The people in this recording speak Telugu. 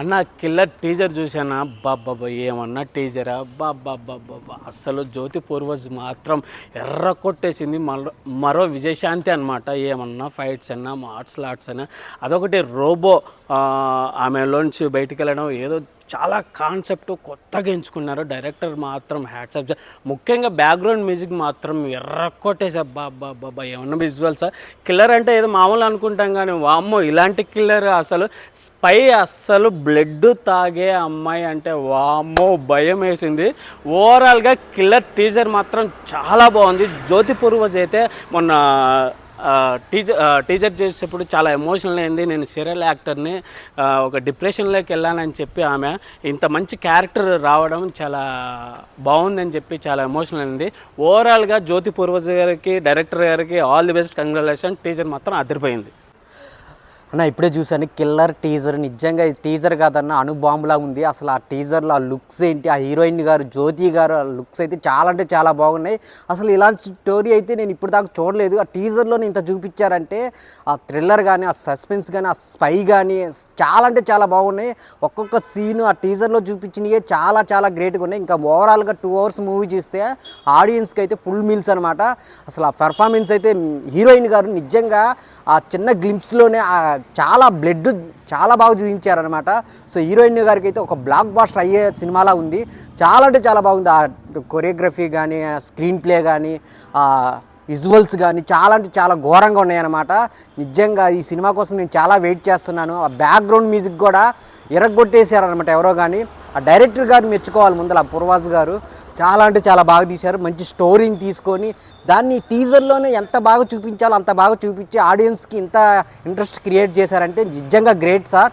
అన్న కిల్లర్ టీజర్ చూసానా బాబ్బా ఏమన్నా టీజరా బాబ్బా అస్సలు జ్యోతి పూర్వజ్ మాత్రం ఎర్ర కొట్టేసింది. మరో విజయశాంతి అనమాట. ఏమన్నా ఫైట్స్ అన్నా మార్షల్ ఆర్ట్స్ అయినా అదొకటి రోబో ఆమెలోంచి బయటికి వెళ్ళడం ఏదో చాలా కాన్సెప్ట్ కొత్తగా ఎంచుకున్నారు. డైరెక్టర్ మాత్రం హ్యాట్సాప్. ముఖ్యంగా బ్యాక్గ్రౌండ్ మ్యూజిక్ మాత్రం ఎర్రకొట్టేసా. బాబా ఏమన్నా విజువల్సా. కిల్లర్ అంటే ఏదో మామూలు అనుకుంటాం కానీ వామ్మో ఇలాంటి కిల్లర్ అసలు స్పై అస్సలు బ్లడ్ తాగే అమ్మాయి అంటే వామ్మో భయం వేసింది. ఓవరాల్గా కిల్లర్ టీజర్ మాత్రం చాలా బాగుంది. జ్యోతి పూర్వజ్ అయితే మొన్న టీజర్ చేసేటప్పుడు చాలా ఎమోషనల్ అయింది. నేను సీరియల్ యాక్టర్ని, ఒక డిప్రెషన్లోకి వెళ్ళానని చెప్పి ఆమె ఇంత మంచి క్యారెక్టర్ రావడం చాలా బాగుందని చెప్పి చాలా ఎమోషనల్ అయింది. ఓవరాల్గా జ్యోతి పూర్వజ్ గారికి, డైరెక్టర్ గారికి all the best, congratulation. Teaser మాత్రం అదిరిపోయింది అన్న. ఇప్పుడే చూసాను కిల్లర్ టీజర్. నిజంగా టీజర్ కాదన్న అణుబాంబులా ఉంది. అసలు ఆ టీజర్లో ఆ లుక్స్ ఏంటి, ఆ హీరోయిన్ గారు జ్యోతి గారు ఆ లుక్స్ అయితే చాలా అంటే చాలా బాగున్నాయి. అసలు ఇలాంటి స్టోరీ అయితే నేను ఇప్పుడు దాకా చూడలేదు. ఆ టీజర్లో ఇంత చూపించారంటే ఆ థ్రిల్లర్ కానీ, ఆ సస్పెన్స్ కానీ, ఆ స్పై కానీ చాలా అంటే చాలా బాగున్నాయి. ఒక్కొక్క సీను ఆ టీజర్లో చూపించినవి చాలా చాలా గ్రేట్గా ఉన్నాయి. ఇంకా ఓవరాల్గా 2 hours మూవీ చూస్తే ఆడియన్స్కి అయితే ఫుల్ మీల్స్ అనమాట. అసలు ఆ పెర్ఫార్మెన్స్ అయితే హీరోయిన్ గారు నిజంగా ఆ చిన్న గ్లింప్స్లోనే చాలా బ్లడ్ చాలా బాగా చూపించారనమాట. సో హీరోయిన్ గారికి అయితే ఒక బ్లాక్ బాస్టర్ అయ్యే సినిమాలా ఉంది. చాలా అంటే చాలా బాగుంది. ఆ కొరియోగ్రఫీ కానీ, స్క్రీన్ ప్లే కానీ, విజువల్స్ కానీ చాలా అంటే చాలా ఘోరంగా ఉన్నాయన్నమాట. నిజంగా ఈ సినిమా కోసం నేను చాలా వెయిట్ చేస్తున్నాను. ఆ బ్యాక్గ్రౌండ్ మ్యూజిక్ కూడా ఎరగొట్టేశారనమాట ఎవరో కానీ. ఆ డైరెక్టర్ గారు మెచ్చుకోవాలి ముందర, పూర్వజ్ గారు చాలా అంటే చాలా బాగా తీశారు. మంచి స్టోరీని తీసుకొని దాన్ని టీజర్లోనే ఎంత బాగా చూపించాలో అంత బాగా చూపించి ఆడియన్స్కి ఇంత ఇంట్రెస్ట్ క్రియేట్ చేశారంటే నిజంగా గ్రేట్ సార్.